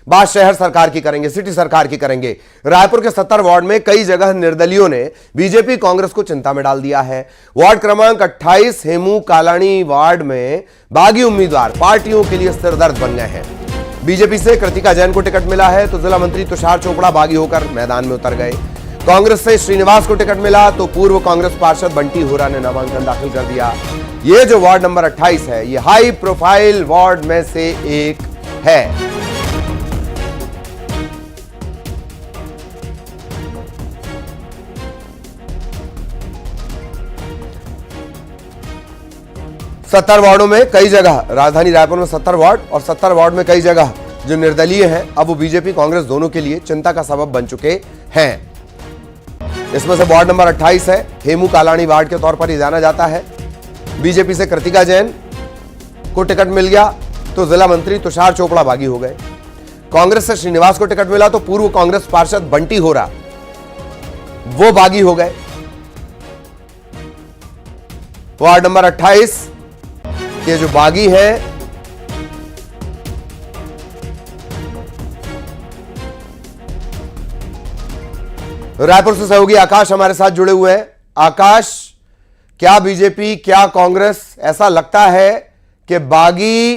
बात शहर सरकार की करेंगे, सिटी सरकार की करेंगे। रायपुर के 70 वार्ड में कई जगह निर्दलियों ने बीजेपी कांग्रेस को चिंता में डाल दिया है। वार्ड क्रमांक 28 हेमू कालानी वार्ड में बागी उम्मीदवार पार्टियों के लिए सिरदर्द बन गए हैं। बीजेपी से कृतिका जैन को टिकट मिला है तो जिला मंत्री तुषार चोपड़ा बागी होकर मैदान में उतर गए। कांग्रेस से श्रीनिवास को टिकट मिला तो पूर्व कांग्रेस पार्षद बंटी होरा ने नामांकन दाखिल कर दिया। यह जो वार्ड नंबर 28 है, यह हाई प्रोफाइल वार्ड में से एक है। सत्तर वार्डों में कई जगह, राजधानी रायपुर में 70 वार्ड और 70 वार्ड में कई जगह जो निर्दलीय हैं, अब वो बीजेपी कांग्रेस दोनों के लिए चिंता का सबब बन चुके हैं। इसमें से वार्ड नंबर 28 है, हेमू कालानी वार्ड के तौर पर ही जाना जाता है। बीजेपी से कृतिका जैन को टिकट मिल गया तो जिला मंत्री तुषार चोपड़ा बागी हो गए। कांग्रेस से श्रीनिवास को टिकट मिला तो पूर्व कांग्रेस पार्षद बंटी होरा वो बागी हो गए। वार्ड नंबर 28 के जो बागी है रायपुर से सहयोगी आकाश हमारे साथ जुड़े हुए हैं। आकाश, क्या बीजेपी, क्या कांग्रेस, ऐसा लगता है कि बागी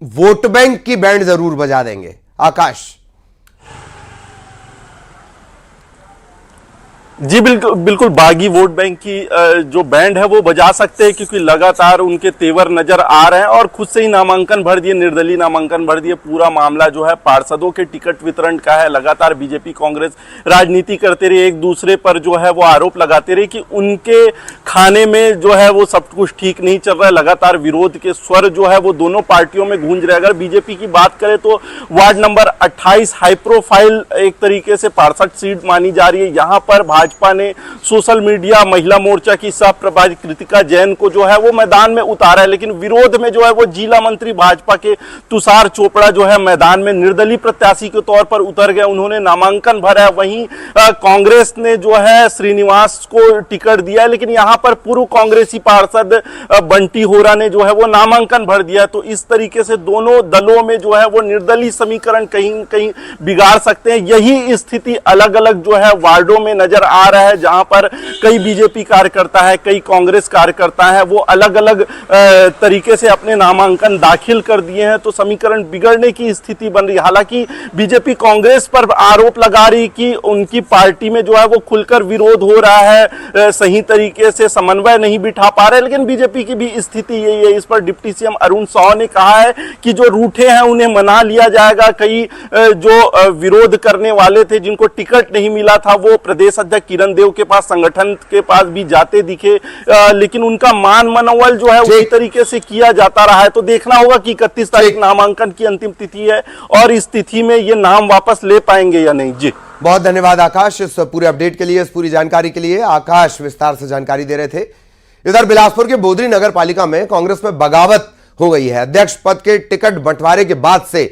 वोट बैंक की बैंड जरूर बजा देंगे? आकाश। जी बिल्कुल बागी वोट बैंक की जो बैंड है वो बजा सकते हैं, क्योंकि लगातार उनके तेवर नजर आ रहे हैं और खुद से ही नामांकन भर दिए, निर्दलीय नामांकन भर दिए। पूरा मामला जो है पार्षदों के टिकट वितरण का है। लगातार बीजेपी कांग्रेस राजनीति करते रहे, एक दूसरे पर जो है वो आरोप लगाते रहे कि उनके खाने में जो है वो सब कुछ ठीक नहीं चल रहा है। लगातार विरोध के स्वर जो है वो दोनों पार्टियों में गूंज रहे। अगर बीजेपी की बात करें तो वार्ड नंबर 28 हाई प्रोफाइल एक तरीके से पार्षद सीट मानी जा रही है। यहाँ पर भाजपा ने सोशल मीडिया महिला मोर्चा की सह प्रभारी कृतिका जैन को जो है वो मैदान में उतारा है, लेकिन विरोध में जो है वो जिला मंत्री भाजपा के तुषार चोपड़ा जो है मैदान में निर्दलीय प्रत्याशी के तौर पर उतर गए। उन्होंने नामांकन भरा है। वहीं कांग्रेस ने जो है श्रीनिवास को टिकट दिया है, लेकिन यहां पर पूर्व कांग्रेसी पार्षद बंटी होरा ने जो है वो नामांकन भर दिया। तो इस तरीके से दोनों दलों में जो है वो निर्दलीय समीकरण कहीं कहीं बिगाड़ सकते हैं। यही स्थिति अलग अलग जो है वार्डों में नजर आ रहा है, जहां पर कई बीजेपी कार्यकर्ता है, कई कांग्रेस कार्यकर्ता है, वो अलग अलग तरीके से अपने नामांकन दाखिल कर दिए हैं। तो समीकरण बिगड़ने की स्थिति बन रही है। हालांकि बीजेपी कांग्रेस पर आरोप लगा रही कि उनकी पार्टी में जो है वो खुलकर विरोध हो रहा है, सही तरीके से समन्वय नहीं बिठा पा रहे। लेकिन बीजेपी की भी स्थिति यही है। इस पर डिप्टी सीएम अरुण साव ने कहा है कि जो रूठे हैं उन्हें मना लिया जाएगा। कई जो विरोध करने वाले थे, जिनको टिकट नहीं मिला था, वो प्रदेश अध्यक्ष किरण देव के पास, संगठन के पास भी जाते दिखे, लेकिन उनका मान मनोबल जो है उसी तरीके से किया जाता रहा है। तो देखना होगा कि 31 तारीख नामांकन की अंतिम तिथि है और इस तिथि में ये नाम वापस ले पाएंगे या नहीं। जी बहुत धन्यवाद आकाश, इस पूरे अपडेट के लिए, इस पूरी जानकारी के लिए। आकाश विस्तार से जानकारी दे रहे थे। इधर बिलासपुर के बोदरी नगर पालिका में कांग्रेस में बगावत हो गई है। अध्यक्ष पद के टिकट बंटवारे के बाद से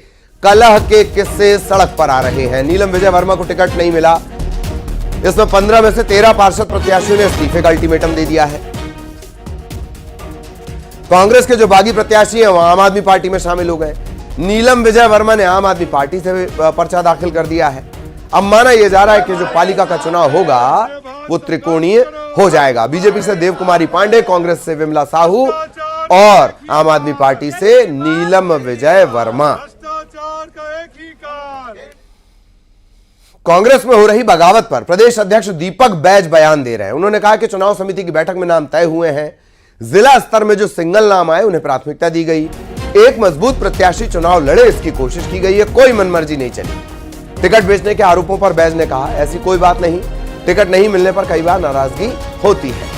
कलह के किस्से सड़क पर आ रहे हैं। नीलम विजय वर्मा को टिकट नहीं मिला। इसमें 15 में से 13 पार्षद प्रत्याशियों ने इस्तीफे का अल्टीमेटम दे दिया है। कांग्रेस के जो बागी प्रत्याशी हैं वो आम आदमी पार्टी में शामिल हो गए। नीलम विजय वर्मा ने आम आदमी पार्टी से पर्चा दाखिल कर दिया है। अब माना यह जा रहा है कि जो पालिका का चुनाव होगा वो त्रिकोणीय हो जाएगा। बीजेपी से देव कुमारी पांडे, कांग्रेस से विमला साहू और आम आदमी पार्टी से नीलम विजय वर्मा। कांग्रेस में हो रही बगावत पर प्रदेश अध्यक्ष दीपक बैज बयान दे रहे हैं। उन्होंने कहा कि चुनाव समिति की बैठक में नाम तय हुए हैं। जिला स्तर में जो सिंगल नाम आए उन्हें प्राथमिकता दी गई। एक मजबूत प्रत्याशी चुनाव लड़े, इसकी कोशिश की गई है। कोई मनमर्जी नहीं चली। टिकट बेचने के आरोपों पर बैज ने कहा, ऐसी कोई बात नहीं। टिकट नहीं मिलने पर कई बार नाराजगी होती है।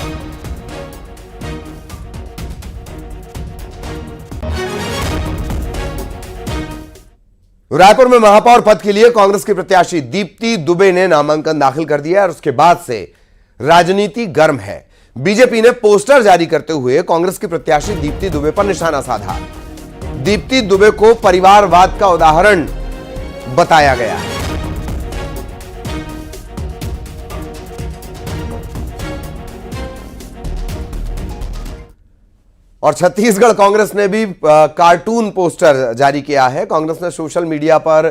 रायपुर में महापौर पद के लिए कांग्रेस की प्रत्याशी दीप्ति दुबे ने नामांकन दाखिल कर दिया और उसके बाद से राजनीति गर्म है। बीजेपी ने पोस्टर जारी करते हुए कांग्रेस की प्रत्याशी दीप्ति दुबे पर निशाना साधा। दीप्ति दुबे को परिवारवाद का उदाहरण बताया गया है। और छत्तीसगढ़ कांग्रेस ने भी कार्टून पोस्टर जारी किया है। कांग्रेस ने सोशल मीडिया पर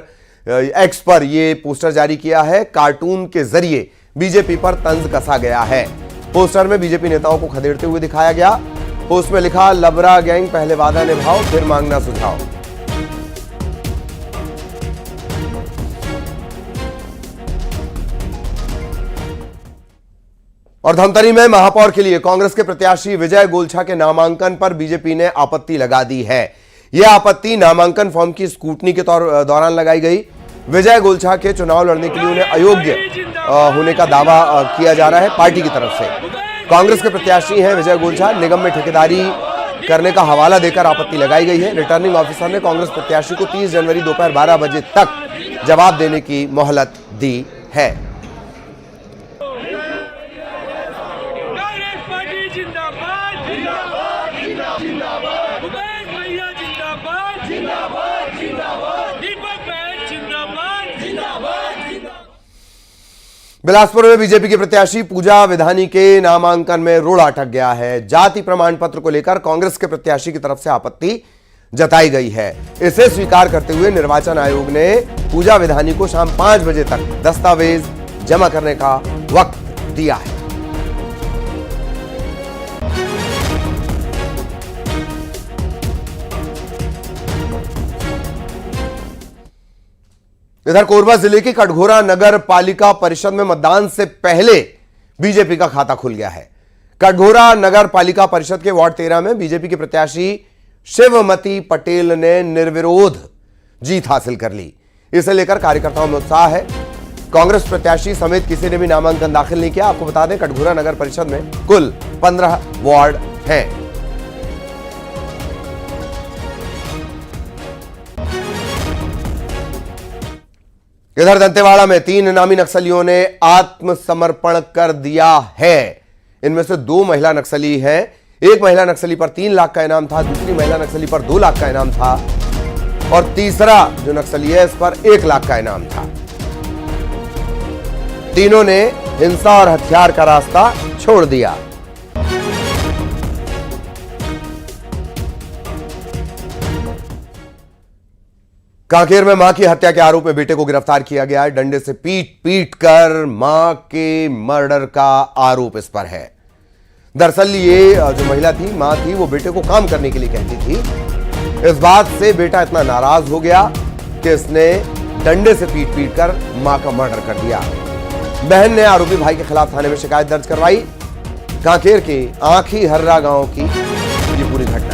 एक्स पर यह पोस्टर जारी किया है। कार्टून के जरिए बीजेपी पर तंज कसा गया है। पोस्टर में बीजेपी नेताओं को खदेड़ते हुए दिखाया गया। पोस्ट में लिखा, लबरा गैंग पहले वादा निभाओ फिर मांगना सुझाव। और धमतरी में महापौर के लिए कांग्रेस के प्रत्याशी विजय गोलछा के नामांकन पर बीजेपी ने आपत्ति लगा दी है। यह आपत्ति नामांकन फॉर्म की स्क्रूटनी के दौरान लगाई गई। विजय गोलछा के चुनाव लड़ने के लिए उन्हें अयोग्य होने का दावा किया जा रहा है पार्टी की तरफ से। कांग्रेस के प्रत्याशी हैं विजय गोलछा। निगम में ठेकेदारी करने का हवाला देकर आपत्ति लगाई गई है। रिटर्निंग ऑफिसर ने कांग्रेस प्रत्याशी को 30 जनवरी दोपहर 12 बजे तक जवाब देने की मोहलत दी है। बिलासपुर में बीजेपी की प्रत्याशी पूजा विधानी के नामांकन में रोड़ा अटक गया है। जाति प्रमाण पत्र को लेकर कांग्रेस के प्रत्याशी की तरफ से आपत्ति जताई गई है। इसे स्वीकार करते हुए निर्वाचन आयोग ने पूजा विधानी को शाम 5 बजे तक दस्तावेज जमा करने का वक्त दिया है। इधर कोरबा जिले की कटघोरा नगर पालिका परिषद में मतदान से पहले बीजेपी का खाता खुल गया है। कटघोरा नगर पालिका परिषद के वार्ड 13 में बीजेपी के प्रत्याशी शिवमती पटेल ने निर्विरोध जीत हासिल कर ली। इसे लेकर कार्यकर्ताओं में उत्साह है। कांग्रेस प्रत्याशी समेत किसी ने भी नामांकन दाखिल नहीं किया। आपको बता दें, कटघोरा नगर परिषद में कुल 15 वार्ड हैं। इधर दंतेवाड़ा में 3 इनामी नक्सलियों ने आत्मसमर्पण कर दिया है। इनमें से 2 महिला नक्सली हैं। एक महिला नक्सली पर 3 लाख का इनाम था, दूसरी महिला नक्सली पर 2 लाख का इनाम था और तीसरा जो नक्सली है इस पर 1 लाख का इनाम था। तीनों ने हिंसा और हथियार का रास्ता छोड़ दिया। कांकेर में मां की हत्या के आरोप में बेटे को गिरफ्तार किया गया है। डंडे से पीट कर मां के मर्डर का आरोप इस पर है। दरअसल ये जो महिला थी, मां थी, वो बेटे को काम करने के लिए कहती थी। इस बात से बेटा इतना नाराज हो गया कि इसने डंडे से पीट कर मां का मर्डर कर दिया। बहन ने आरोपी भाई के खिलाफ थाने में शिकायत दर्ज करवाई। कांकेर के आंखी हर्रा गांव की ये पूरी घटना।